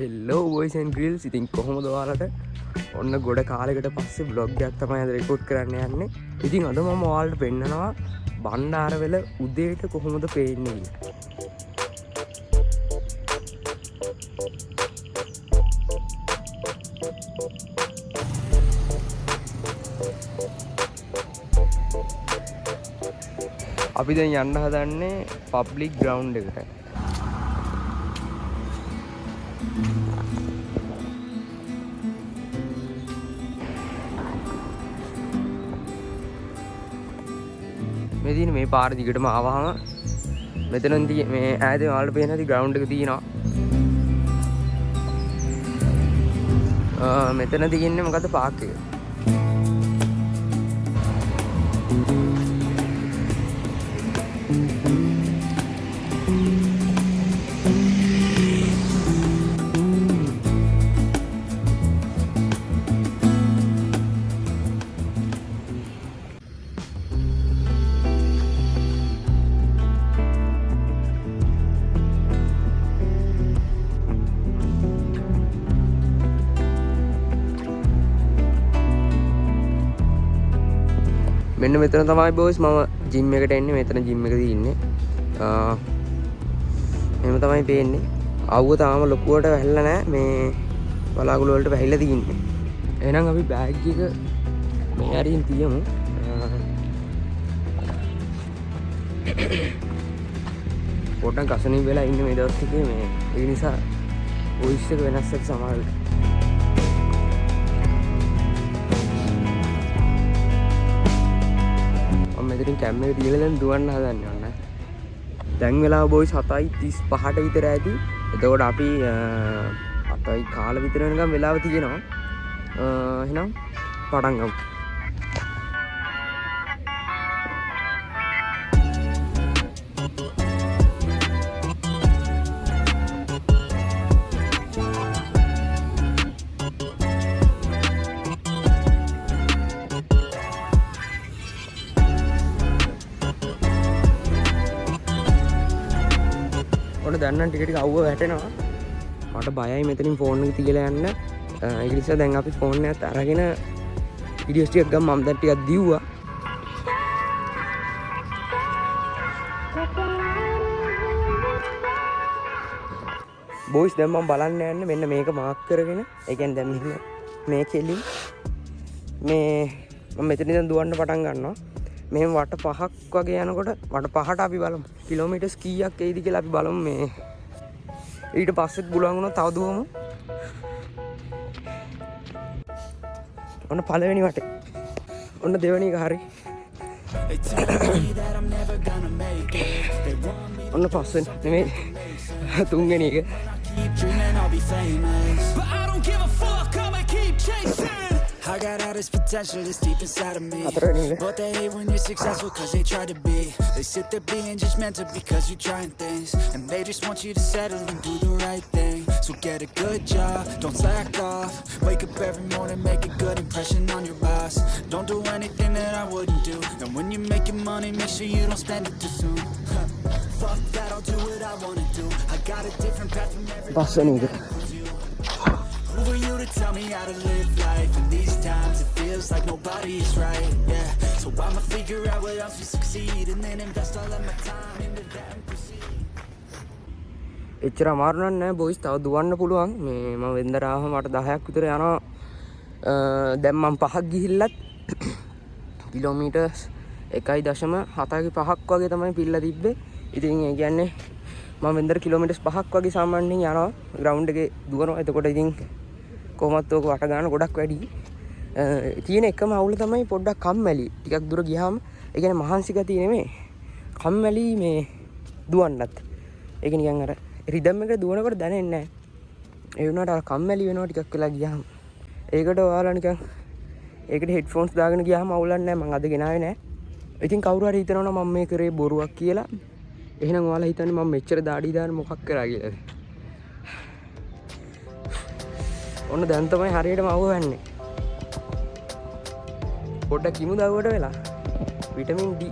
හෙල්ලෝ boys and ග්‍රිල්ස්. ඉතින් කොහොමද ඔයාලට? ඔන්න ගොඩ කාලෙකට පස්සේ බ්ලොග් එකක් තමයි අද රෙකෝඩ් කරන්න යන්නේ. ඉතින් අද මම ඔයාලට පෙන්නනවා බණ්ඩාරවැල උදේට කොහොමද පේන්නේ කියලා. අපි දැන් යන්න හදන්නේ පබ්ලික් ග්‍රවුන්ඩ් එකට. මේ තියෙන මේ පාර දිගටම ආවහම මෙතන මේ ඈතේ ඔයාලට පේන ඇති ග්‍රවුන්ඩ් එක තියෙනවා. මෙතන තියෙන්නේ මොකද්ද පාක් එක. මෙන්න මෙතන තමයි බොයිස් මම ජිම් එකට එන්නේ. මෙතන ජිම් එක තියෙන්නේ. එහෙම තමයි පේන්නේ. අවුව තාම ලොකුවට වැහිලා නැහැ. මේ බලාකුළු වලට වැහිලා තියෙන්නේ. එහෙනම් අපි බෑග් එක මේ අරින් තියමු. පොඩ්ඩක් අසනීප වෙලා ඉන්නේ මේ දවස් ටිකේ. මේ ඒ නිසා වොයිස් එක වෙනස් වෙච්ච සමහරවිට. මෙතනින් කැම් එක තියලා දැන් දුවන්න හදන්නේ ඔන්න. දැන් වෙලාව බොයිස් 7:35ට විතර ඇති. එතකොට අපි 7යි කාල විතර වෙනකම් වෙලාව තියෙනවා. එහෙනම් පටන් ගමු. දැන් ටික ටික අවුව වැටෙනවා. මට බයයි මෙතනින් ෆෝන් එක තියලා යන්න. ඒ නිසා දැන් අපි ෆෝන් එකත් අරගෙන වීඩියෝස් ටිකක් ගමු. මම දැන් ටිකක් දිව්වා. බොයිස් දැන් මම බලන්න යන්නේ මෙන්න මේක මාක් කරගෙන. ඒ කියන්නේ දැන් මෙන්න මේ කෙලින් මේ මම මෙතනින් දැන් දුවන්න පටන් ගන්නවා. මෙහෙම වට 5ක් වගේ යනකොට වට 5ට අපි බලමු කිලෝමීටර්ස් කීයක් එයිද කියලා අපි බලමු. මේ ඊට පස්සෙත් පුළුවන් වුණොත් තව දුවමු. ඔන්න පළවෙනි වටේ. ඔන්න දෙවෙනි එක හරි. ඔන්න පස්වෙනි නෙමෙයි තුන්වෙනි එක. I got all this potential that's deep inside of me, but they hate when you're successful cause they try to be. They sit there being judgmental because you're trying things, and they just want you to settle and do the right thing. So get a good job, don't slack off. Wake up every morning, make a good impression on your boss. Don't do anything that I wouldn't do, and when you're making money, make sure you don't spend it too soon. Fuck that, I'll do what I wanna do. I got a different path from everybody. Who are you to tell me how to live life? In these times it feels like nobody is right, yeah. So I'ma figure out what else to succeed, and then invest all of my time into that and proceed. එච්චර අමාරු නෑ boys. තව දුවන්න පුළුවන්. මේ මම වෙන්දර ආවම මට 10ක් විතර යනවා. දැන් මම 5ක් ගිහිල්ලත් කිලෝමීටර්ස් 1.75ක් වගේ තමයි පිල්ලා තිබ්බේ. ඉතින් ඒ කියන්නේ මම වෙන්දර කිලෝමීටර්ස් 5ක් වගේ සාමාන්‍යයෙන් යනවා ග්‍රවුන්ඩ් එකේ දුවනවා. එතකොට ඉතින් කොහොමත් ඕක වට ගන්න ගොඩක් වැඩි. තියෙන එකම අවුල තමයි පොඩ්ඩක් කම්මැලි. ටිකක් දුර ගියාම ඒ කියන්නේ මහන්සි ගතිය නෙමෙයි. කම්මැලි මේ දුවන්නත්. ඒක නිකන් අර රිද්ම් එකට දුවනකොට දැනෙන්නේ නැහැ. ඒ වුණාට අර කම්මැලි වෙනවා ටිකක් වෙලා ගියාම. ඒකට ඔයාලා නිකන් ඒකට හෙඩ්ෆෝන්ස් දාගෙන ගියාම අවුලක් නැහැ. මම අද ගෙනාවේ නැහැ. ඉතින් කවුරු හරි හිතනවා මම මේ කරේ බොරුවක් කියලා. එහෙනම් ඔයාලා හිතන්නේ මම මෙච්චර දාඩි දාන මොකක් කරා කියලාද? ඔන්න දැන් තමයි හරියටම අවුව වෙන්නේ. පොඩ්ඩක් කිමු දවුවට වෙලා විටමින් D.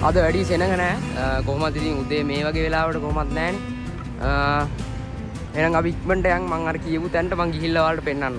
අද වැඩි සෙනග නැහැ. කොහොමද ඉතින් උදේ මේ වගේ වෙලාවට කොහොමත් නැහැනේ. එහෙනම් අපි ඉක්මනට යන් මම අර කියපු තැනට මම ගිහිල්ලා ඔයාලට පෙන්නන්නම්.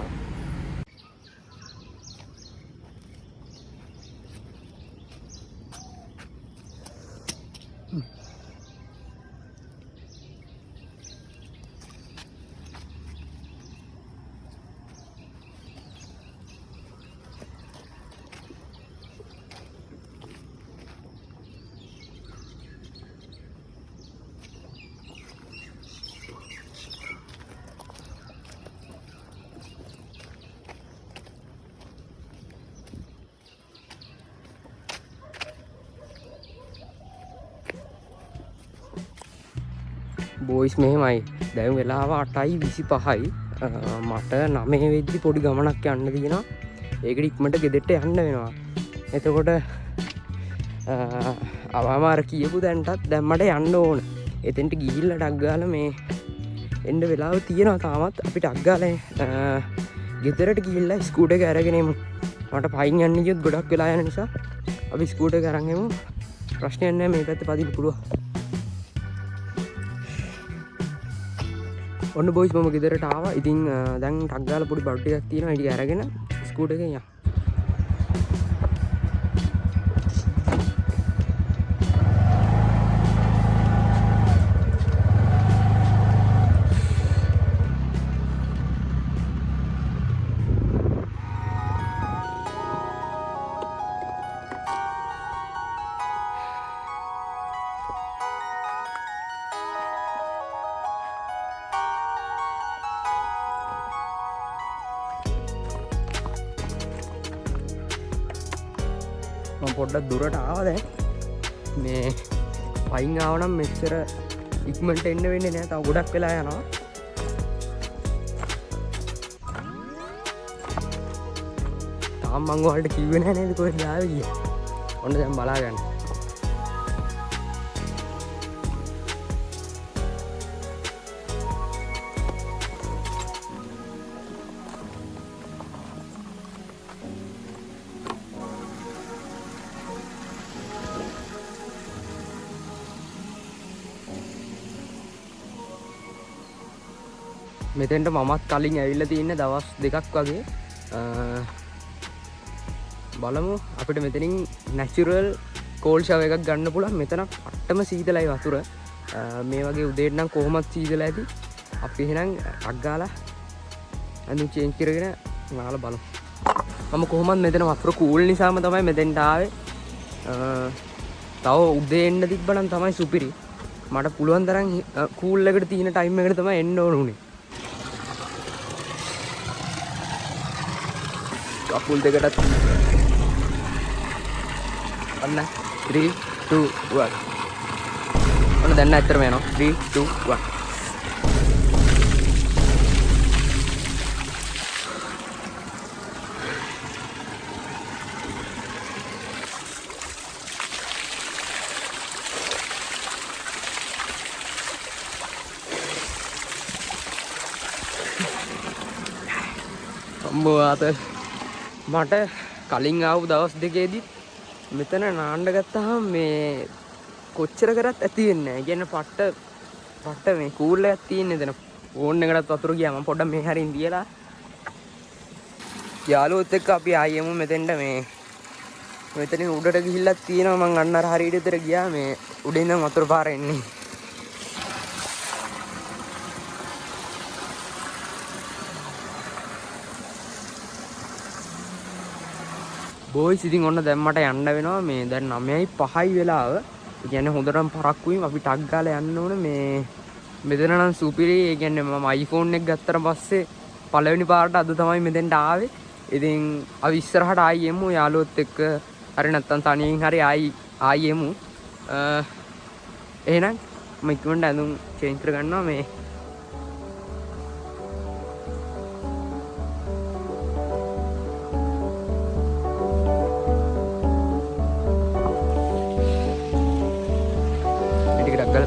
බෝයිස් මෙහෙමයි දැන් වෙලාව 8:25යි මට 9 වෙද්දි පොඩි ගමනක් යන්න තියෙනවා. ඒකට ඉක්මනට ගෙදරට යන්න වෙනවා. එතකොට අර කියපු දැන්ටත් දැන් මට යන්න ඕන. එතෙන්ට ගිහිල්ලා ටක් ගාලා මේ එන්න වෙලාව තියෙනවා තාමත් අපි ටක් ගාලා ගෙදරට ගිහිල්ලා ස්කූටර් එක අරගෙන එමු. මට පයින් යන්න ගියොත් ගොඩක් වෙලා යන නිසා අපි ස්කූටර් එක අරන් එමු. ප්‍රශ්නයක් නැහැ මේ පැත්තේ පදින්න පුළුවන්. ඔන්න බොයිස් මම ගෙදරට ආවා. ඉතින් දැන් ටක් ගාලා පොඩි බඩු ටිකක් තියෙනවා. ඒක අරගෙන ස්කූටර් එකෙන් යන්න. පොඩ්ඩක් දුරට ආවා දැන් මේ පයින් ආව නම් මෙච්චර ඉක්මනට එන්න වෙන්නේ නැහැ. තව ගොඩක් වෙලා යනවා. තාම මම ඔයාලට කිව්වේ නැහැ නේද කොහෙද ආවේ කියලා. ඔන්න දැන් බලා ගන්න. මෙතෙන්ට මමත් කලින් ඇවිල්ලා තියෙන දවස් දෙකක් වගේ. බලමු අපිට මෙතනින් නැචරල් කෝල් ෂවර් එකක් ගන්න පුළුවන්. මෙතන අට්ටම සීතලයි වතුර. මේ වගේ උදේට නම් කොහොමත් සීතල ඇති. අපි එහෙනම් ටක් ගාලා අනිත් චේන්ජ් කරගෙන නාලා බලමු. මම කොහොමත් මෙතන වතුර කූල් නිසාම තමයි මෙතෙන්ට ආවේ. තව උදේ එන්න තිබ්බනම් තමයි සුපිරි. මට පුළුවන් තරම් කූල් එකට තියෙන ටයිම් එකට තමයි එන්න ඕන උනේ. කපුල් දෙකටත් අන්න 3 2 1 ඔන්න දැන් ඇත්තටම යනවා 3 2 1 අම්මෝ ආතල් මට කලින් ආපු දවස් දෙකේදී මෙතන නාන්න ගත්තාම මේ කොච්චර කරත් ඇති වෙන්නේ නැහැ. කියන්නේ පට්ට මේ කූල් එකක් තියෙන එතන. ඕන් එකටත් වතුර ගියා. මම පොඩ්ඩක් මේ හරින් දියලා යාළුවොත් එක්ක අපි ආයෙම මෙතෙන්ට මේ මෙතනින් උඩට ගිහිල්ලා තියෙනවා. මං අන්න අර හරියට විතර ගියා. මේ උඩින් ඉඳන් වතුර පාර එන්නේ. බෝයිස් ඉතින් ඔන්න දැන් මට යන්න වෙනවා. මේ දැන් 9:05යි වෙලාව. ඒ කියන්නේ හොඳටම පරක්කුයින් අපි ටක් ගාලා යන්න ඕනේ. මේ මෙතන නම් සුපිරි. ඒ කියන්නේ මම iPhone එක ගත්තට පස්සේ පළවෙනි පාරට අද තමයි මෙතෙන්ට ආවේ. ඉතින් අපි ඉස්සරහට ආයි එමු යාළුවොත් එක්ක. හරි නැත්තම් තනියෙන් හරි ආයි එමු. එහෙනම් මම ඉක්මනට ඇඳුම් චේන්ජ් කර ගන්නවා. මේ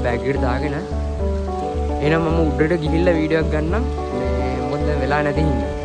බෑග් එකට දාගෙන එහෙනම් මම උඩට ගිහිල්ලා වීඩියෝ එකක් ගන්නම්. මේ මොකද වෙලා නැති හින්දා